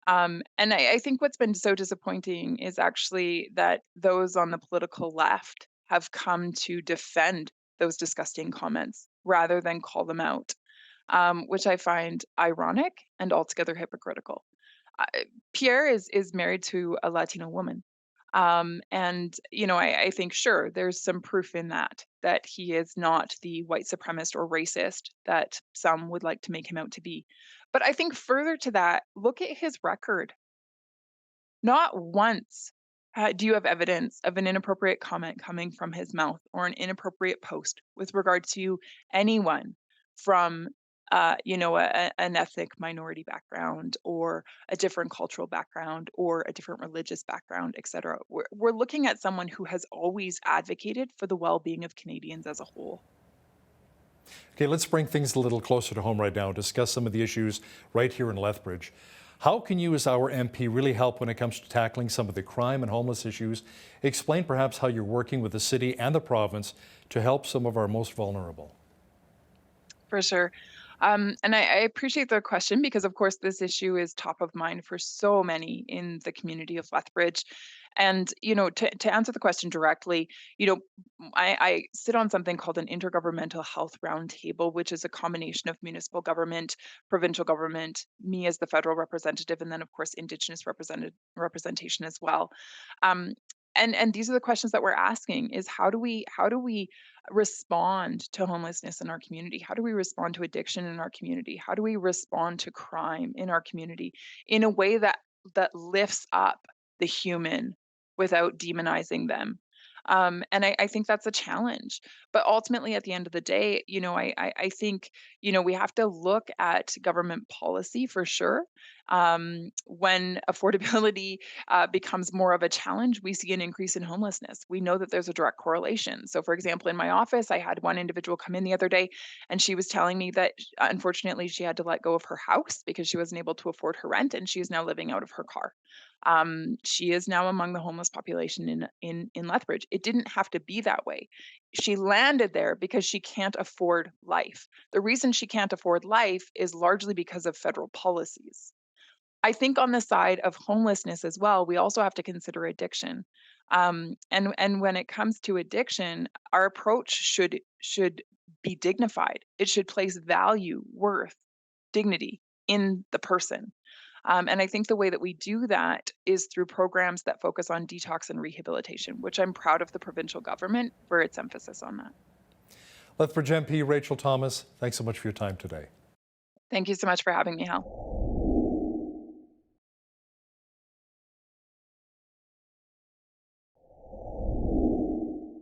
And I think what's been so disappointing is actually that those on the political left have come to defend those disgusting comments rather than call them out, which I find ironic and altogether hypocritical. Pierre is married to a Latino woman. And I think sure there's some proof in that he is not the white supremacist or racist that some would like to make him out to be. But I think further to that, look at his record. Not once do you have evidence of an inappropriate comment coming from his mouth or an inappropriate post with regard to anyone from, an ethnic minority background or a different cultural background or a different religious background, et cetera. We're looking at someone who has always advocated for the well-being of Canadians as a whole. Okay, let's bring things a little closer to home right now and discuss some of the issues right here in Lethbridge. How can you, as our MP, really help when it comes to tackling some of the crime and homeless issues? Explain perhaps how you're working with the city and the province to help some of our most vulnerable. For sure. And I appreciate the question because, of course, this issue is top of mind for so many in the community of Lethbridge. And, to answer the question directly, I sit on something called an intergovernmental health roundtable, which is a combination of municipal government, provincial government, me as the federal representative, and then, of course, Indigenous representation as well. Um, and these are the questions that we're asking: is how do we respond to homelessness in our community? How do we respond to addiction in our community? How do we respond to crime in our community in a way that lifts up the human without demonizing them? And I think that's a challenge. But ultimately, at the end of the day, I think, we have to look at government policy for sure. When affordability becomes more of a challenge, we see an increase in homelessness. We know that there's a direct correlation. So, for example, in my office, I had one individual come in the other day, and she was telling me that unfortunately she had to let go of her house because she wasn't able to afford her rent, and she is now living out of her car. She is now among the homeless population in Lethbridge. It didn't have to be that way. She landed there because she can't afford life. The reason she can't afford life is largely because of federal policies. I think on the side of homelessness as well, we also have to consider addiction. And when it comes to addiction, our approach should be dignified. It should place value, worth, dignity in the person. And I think the way that we do that is through programs that focus on detox and rehabilitation, which I'm proud of the provincial government for its emphasis on that. Lethbridge MP Rachel Thomas, thanks so much for your time today. Thank you so much for having me, Hal.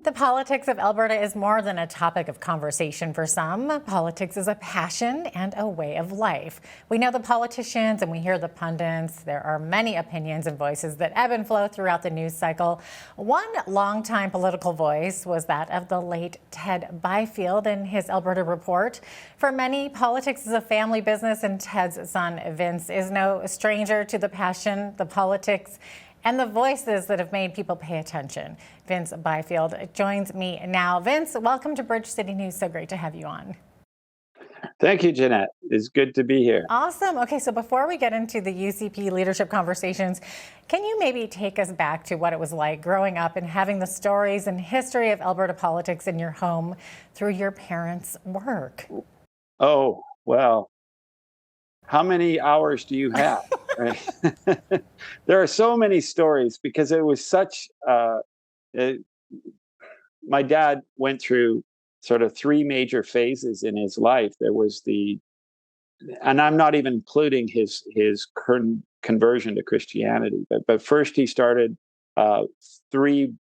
The politics of Alberta is more than a topic of conversation for some. Politics is a passion and a way of life. We know the politicians and we hear the pundits. There are many opinions and voices that ebb and flow throughout the news cycle. One longtime political voice was that of the late Ted Byfield in his Alberta Report. For many, politics is a family business, and Ted's son Vince is no stranger to the passion, the politics, and the voices that have made people pay attention. Vince Byfield joins me now. Vince, welcome to Bridge City News. So great to have you on. Thank you, Jeanette. It's good to be here. Awesome. Okay, so before we get into the UCP leadership conversations, can you maybe take us back to what it was like growing up and having the stories and history of Alberta politics in your home through your parents' work? Oh, well, how many hours do you have? There are so many stories because it was such, my dad went through sort of three major phases in his life. There was and I'm not even including his conversion to Christianity, but first he started 3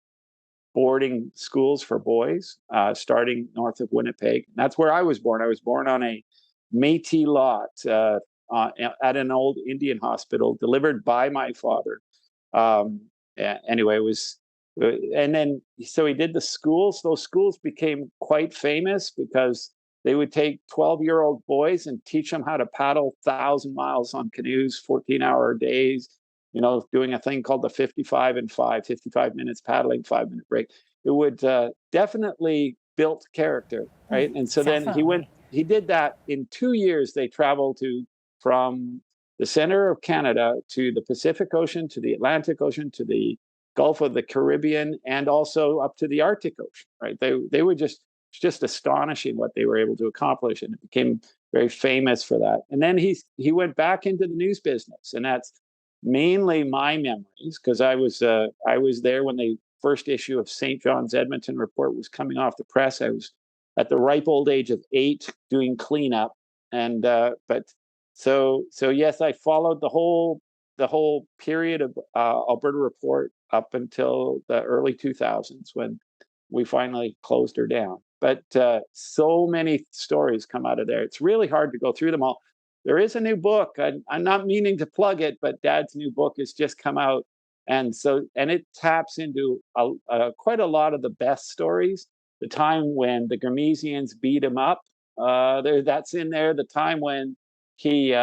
boarding schools for boys, starting north of Winnipeg. That's where I was born. I was born on a Métis lot at an old Indian hospital, delivered by my father. Anyway, it was, and then so he did the schools. Those schools became quite famous because they would take 12-year-old boys and teach them how to paddle 1,000 miles on canoes, 14-hour days. Doing a thing called the 55 and 5, 55 minutes paddling, 5-minute break. It would definitely built character, right? And so then he did that in 2 years. They traveled from the center of Canada to the Pacific Ocean, to the Atlantic Ocean, to the Gulf of the Caribbean, and also up to the Arctic Ocean, right? They were just astonishing what they were able to accomplish, and it became very famous for that. And then he went back into the news business, and that's mainly my memories, because I was there when the first issue of St. John's Edmonton Report was coming off the press. I was at the ripe old age of 8 doing cleanup, and so yes, I followed the whole period of Alberta Report up until the early 2000s when we finally closed her down. But so many stories come out of there. It's really hard to go through them all. There is a new book. I'm not meaning to plug it, but Dad's new book has just come out, and it taps into quite a lot of the best stories. The time when the Gurmesians beat him up, that's in there. The time when he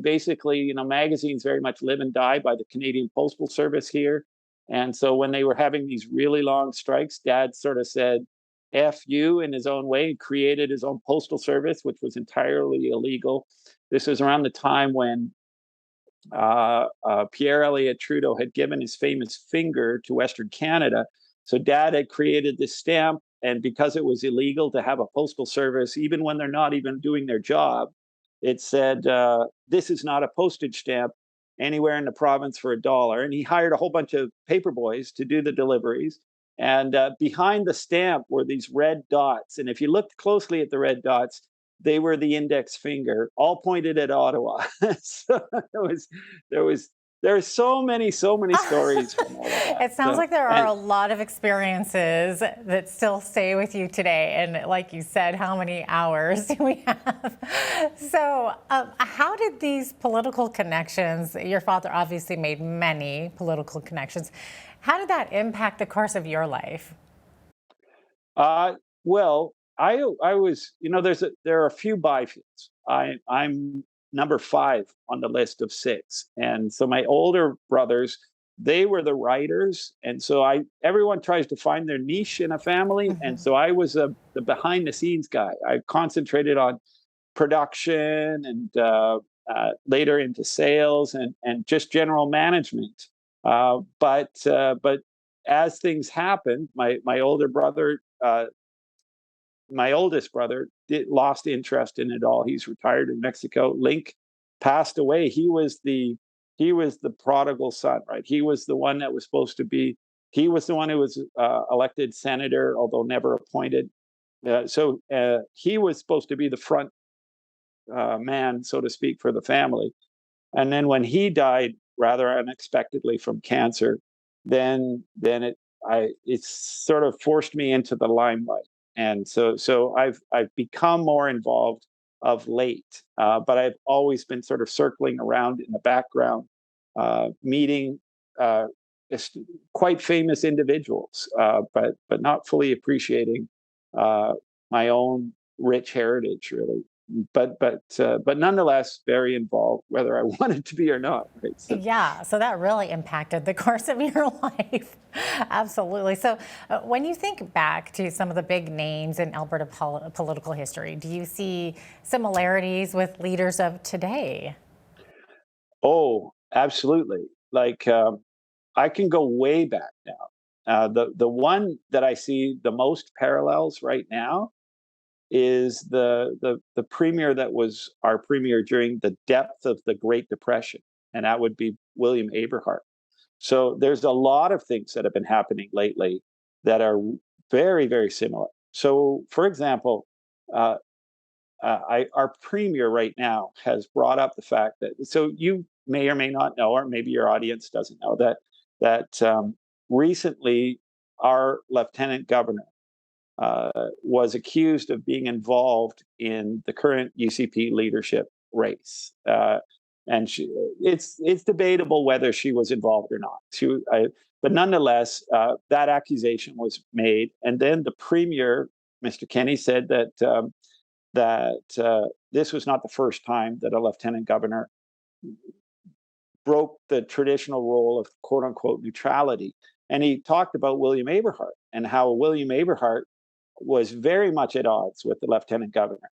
basically, magazines very much live and die by the Canadian Postal Service here. And so when they were having these really long strikes, Dad sort of said, F you in his own way, created his own postal service, which was entirely illegal. This was around the time when Pierre Elliott Trudeau had given his famous finger to Western Canada. So Dad had created this stamp, and because it was illegal to have a postal service, even when they're not even doing their job, it said, this is not a postage stamp anywhere in the province for $1. And he hired a whole bunch of paper boys to do the deliveries. And behind the stamp were these red dots. And if you looked closely at the red dots, they were the index finger, all pointed at Ottawa. So there are so many stories from all of that. It sounds like there are a lot of experiences that still stay with you today. And like you said, how many hours do we have? So how did these political connections, your father obviously made many political connections, how did that impact the course of your life? Well, I was, there are a few Byfields. I'm number 5 on the list of 6. And so my older brothers they were the writers, and so everyone tries to find their niche in a family, and so I was the behind the scenes guy. I concentrated on production and later into sales and just general management. But as things happened, my older brother, my oldest brother, lost interest in it all. He's retired in Mexico. Link passed away. He was the prodigal son, right? He was the one that was supposed to be. He was the one who was elected senator, although never appointed. So he was supposed to be the front man, so to speak, for the family. And then when he died rather unexpectedly from cancer, then it sort of forced me into the limelight. And so I've become more involved of late, but I've always been sort of circling around in the background, meeting quite famous individuals, but not fully appreciating my own rich heritage, really. But nonetheless very involved, whether I wanted to be or not. Right? Yeah, so that really impacted the course of your life. Absolutely. So when you think back to some of the big names in Alberta political history, do you see similarities with leaders of today? Oh, absolutely. Like I can go way back now. The one that I see the most parallels right now is the premier that was our premier during the depth of the Great Depression, and that would be William Aberhart. So there's a lot of things that have been happening lately that are very, very similar. So, for example, our premier right now has brought up the fact that, so you may or may not know, or maybe your audience doesn't know, that recently our lieutenant governor was accused of being involved in the current UCP leadership race. And it's debatable whether she was involved or not. But nonetheless, that accusation was made. And then the premier, Mr. Kenney, said that this was not the first time that a lieutenant governor broke the traditional role of quote unquote neutrality. And he talked about William Aberhart and how William Aberhart was very much at odds with the lieutenant governor.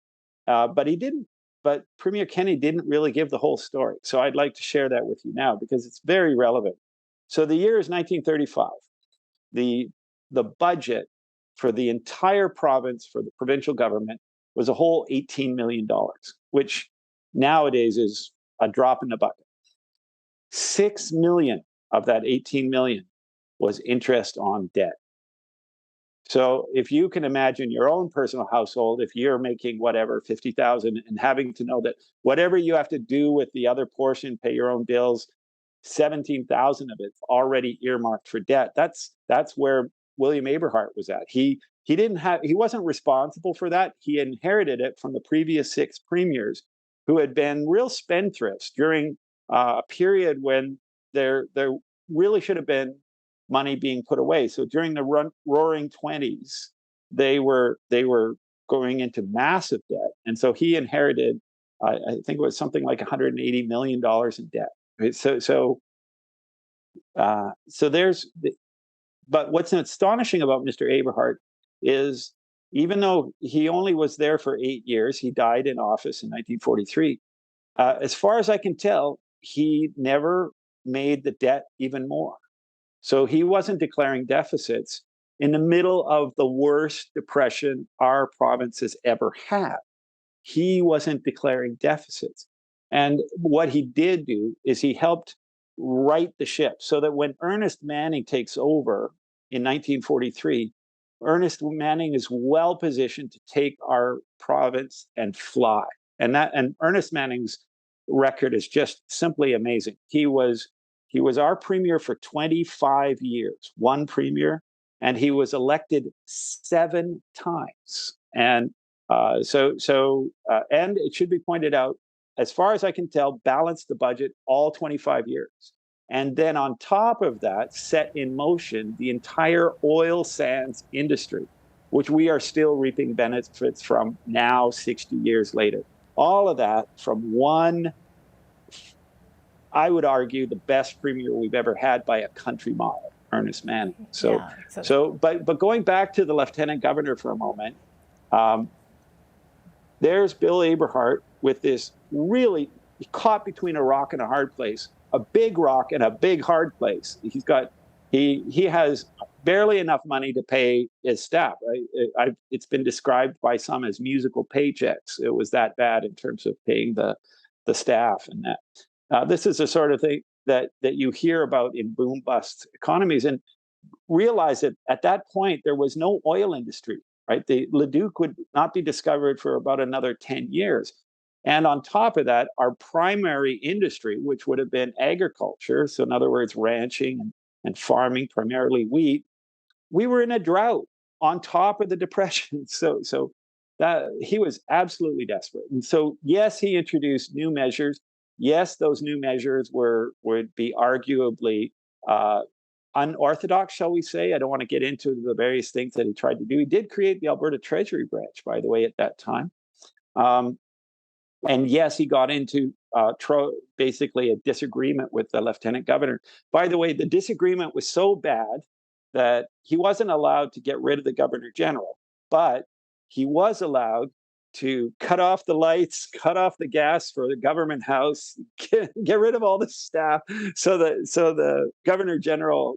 But Premier Kenney didn't really give the whole story. So I'd like to share that with you now because it's very relevant. So the year is 1935. The budget for the entire province, for the provincial government, was a whole $18 million, which nowadays is a drop in the bucket. 6 million of that 18 million was interest on debt. So if you can imagine your own personal household, if you're making whatever 50,000 and having to know that whatever you have to do with the other portion, pay your own bills, 17,000 of it's already earmarked for debt. That's where William Aberhart was at. He wasn't responsible for that. He inherited it from the previous 6 premiers who had been real spendthrifts during a period when there really should have been money being put away. So during the roaring 20s, they were going into massive debt. And so he inherited, I think it was something like $180 million in debt. Right? So there's, but what's astonishing about Mr. Aberhart is even though he only was there for 8 years, he died in office in 1943. As far as I can tell, he never made the debt even more. So he wasn't declaring deficits in the middle of the worst depression our province has ever had. He wasn't declaring deficits. And what he did do is he helped right the ship so that when Ernest Manning takes over in 1943, Ernest Manning is well positioned to take our province and fly. And Ernest Manning's record is just simply amazing. He was our premier for 25 years, one premier, and he was elected 7 times. And and it should be pointed out, as far as I can tell, balanced the budget all 25 years. And then on top of that, set in motion the entire oil sands industry, which we are still reaping benefits from now, 60 years later. All of that from one I would argue, the best premier we've ever had by a country mile, Ernest Manning. But going back to the lieutenant governor for a moment, there's Bill Eberhart with this really caught between a rock and a hard place, a big rock and a big hard place. He has barely enough money to pay his staff. Right? It's been described by some as musical paychecks. It was that bad in terms of paying the staff and that. This is the sort of thing that you hear about in boom bust economies, and realize that at that point there was no oil industry. Right, the Leduc would not be discovered for about another 10 years. And on top of that, our primary industry, which would have been agriculture, so in other words, ranching and farming, primarily wheat, we were in a drought on top of the Depression. So that he was absolutely desperate. And so, yes, he introduced new measures. Yes, those new measures would be arguably unorthodox, shall we say. I don't want to get into the various things that he tried to do. He did create the Alberta Treasury Branch, by the way, at that time. And yes, he got into basically a disagreement with the lieutenant governor. By the way, the disagreement was so bad that he wasn't allowed to get rid of the governor general, but he was allowed to cut off the lights, cut off the gas for the government house, get rid of all the staff. So the governor general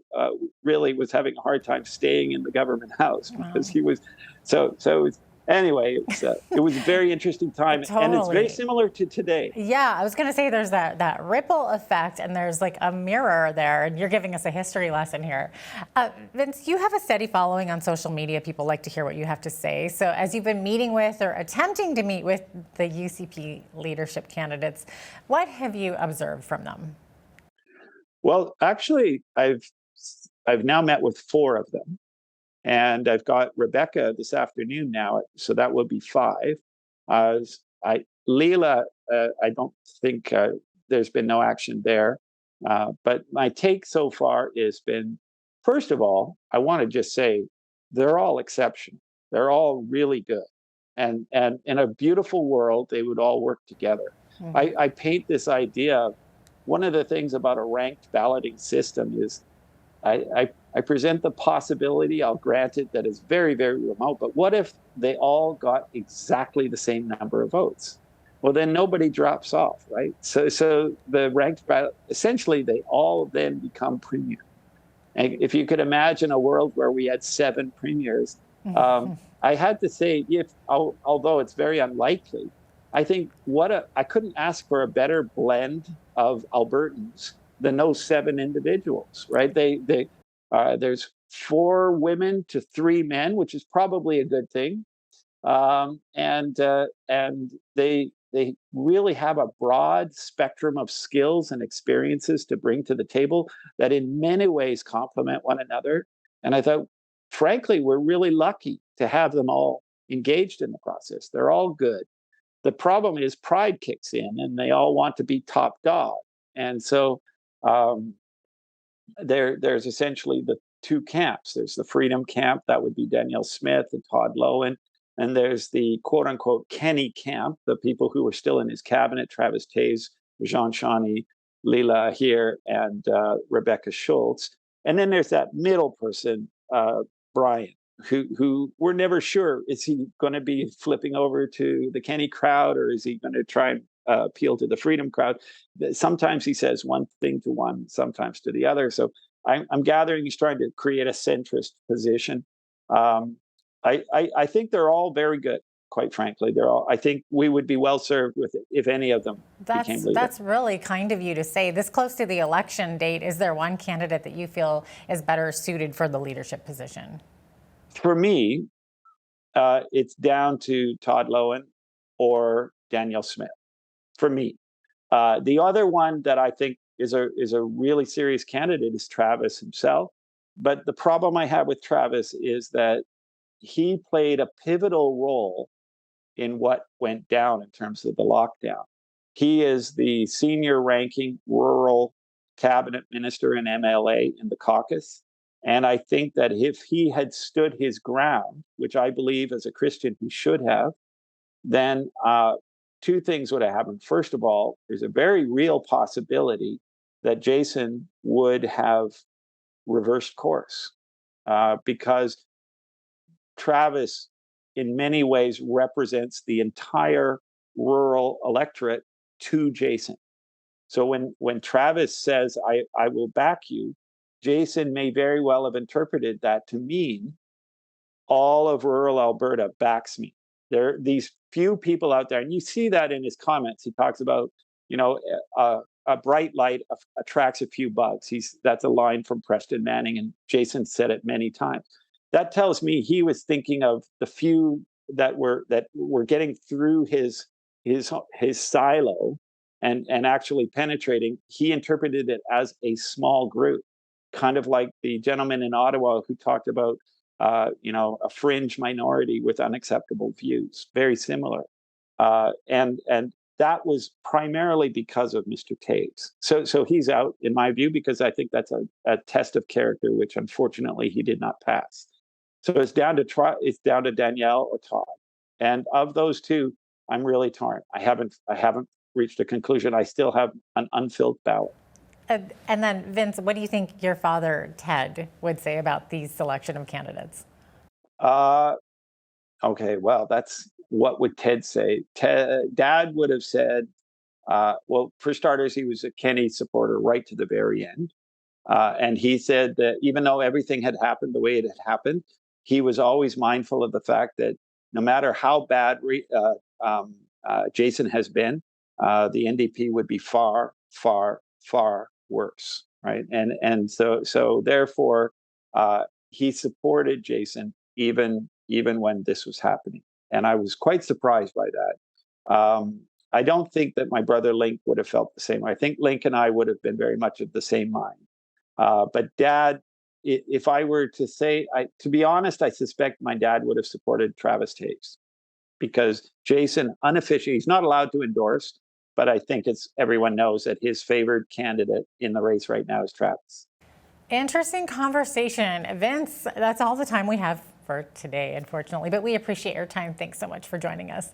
really was having a hard time staying in the government house because he was anyway, it was a very interesting time. Totally. And it's very similar to today. Yeah, I was going to say there's that ripple effect, and there's like a mirror there, and you're giving us a history lesson here. Vince, you have a steady following on social media. People like to hear what you have to say. So as you've been meeting with or attempting to meet with the UCP leadership candidates, what have you observed from them? Well, actually, I've now met with 4 of them. And I've got Rebecca this afternoon now, so that will be 5. Leila, I don't think there's been no action there. But my take so far has been, first of all, I want to just say they're all exceptional. They're all really good. And in a beautiful world, they would all work together. Mm-hmm. I paint this idea of one of the things about a ranked balloting system is I present the possibility, I'll grant it, that is very, very remote, but what if they all got exactly the same number of votes? Well, then nobody drops off, right? So the ranked ballot, essentially they all then become premier. And if you could imagine a world where we had 7 premiers, I had to say, although it's very unlikely, I think I couldn't ask for a better blend of Albertans than those 7 individuals, right? There's 4 women to 3 men, which is probably a good thing, and they really have a broad spectrum of skills and experiences to bring to the table that in many ways complement one another. And I thought, frankly, we're really lucky to have them all engaged in the process. They're all good. The problem is pride kicks in, and they all want to be top dog, and so. There's essentially the 2 camps. There's the Freedom camp, that would be Danielle Smith and Todd Loewen, and there's the quote unquote Kenny camp, the people who were still in his cabinet, Travis Toews, Jean Shawnee, Leila here, and Rebecca Schultz. And then there's that middle person, Brian, who we're never sure, is he going to be flipping over to the Kenny crowd, or is he going to try and appeal to the Freedom crowd? Sometimes he says one thing to one, sometimes to the other. So I'm gathering he's trying to create a centrist position. I think they're all very good, quite frankly. I think we would be well served with it if any of them became leader. That's really kind of you to say. This close to the election date, is there one candidate that you feel is better suited for the leadership position? For me, it's down to Todd Loewen or Danielle Smith. For me, the other one that I think is a really serious candidate is Travis himself. But the problem I have with Travis is that he played a pivotal role in what went down in terms of the lockdown. He is the senior ranking rural cabinet minister and MLA in the caucus. And I think that if he had stood his ground, which I believe as a Christian he should have, then two things would have happened. First of all, there's a very real possibility that Jason would have reversed course because Travis, in many ways, represents the entire rural electorate to Jason. So when Travis says, I will back you, Jason may very well have interpreted that to mean all of rural Alberta backs me. There are these few people out there, and you see that in his comments. He talks about, a bright light attracts a few bugs. That's a line from Preston Manning, and Jason said it many times. That tells me he was thinking of the few that were getting through his silo and actually penetrating. He interpreted it as a small group, kind of like the gentleman in Ottawa who talked about a fringe minority with unacceptable views. Very similar, and that was primarily because of Mr. Taves. So he's out, in my view, because I think that's a test of character, which unfortunately he did not pass. So it's down to Danielle or Todd, and of those two, I'm really torn. I haven't reached a conclusion. I still have an unfilled ballot. And then, Vince, what do you think your father, Ted, would say about the selection of candidates? Okay, well, that's what would Ted say? Dad would have said, well, for starters, he was a Kenney supporter right to the very end. And he said that even though everything had happened the way it had happened, he was always mindful of the fact that no matter how bad Jason has been, the NDP would be far, far, far worse, right? And so therefore, he supported Jason even when this was happening, and I was quite surprised by that. I don't think that my brother Link would have felt the same way. I think Link and I would have been very much of the same mind. But Dad, if I were to say, to be honest, I suspect my dad would have supported Travis Taves because Jason unofficially, he's not allowed to endorse, but I think everyone knows that his favored candidate in the race right now is Travis. Interesting conversation. Vince, that's all the time we have for today, unfortunately, but we appreciate your time. Thanks so much for joining us.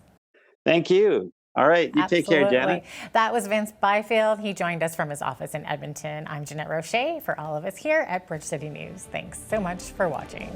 Thank you. All right. You Take care, Janet. That was Vince Byfield. He joined us from his office in Edmonton. I'm Jeanette Roche for all of us here at Bridge City News. Thanks so much for watching.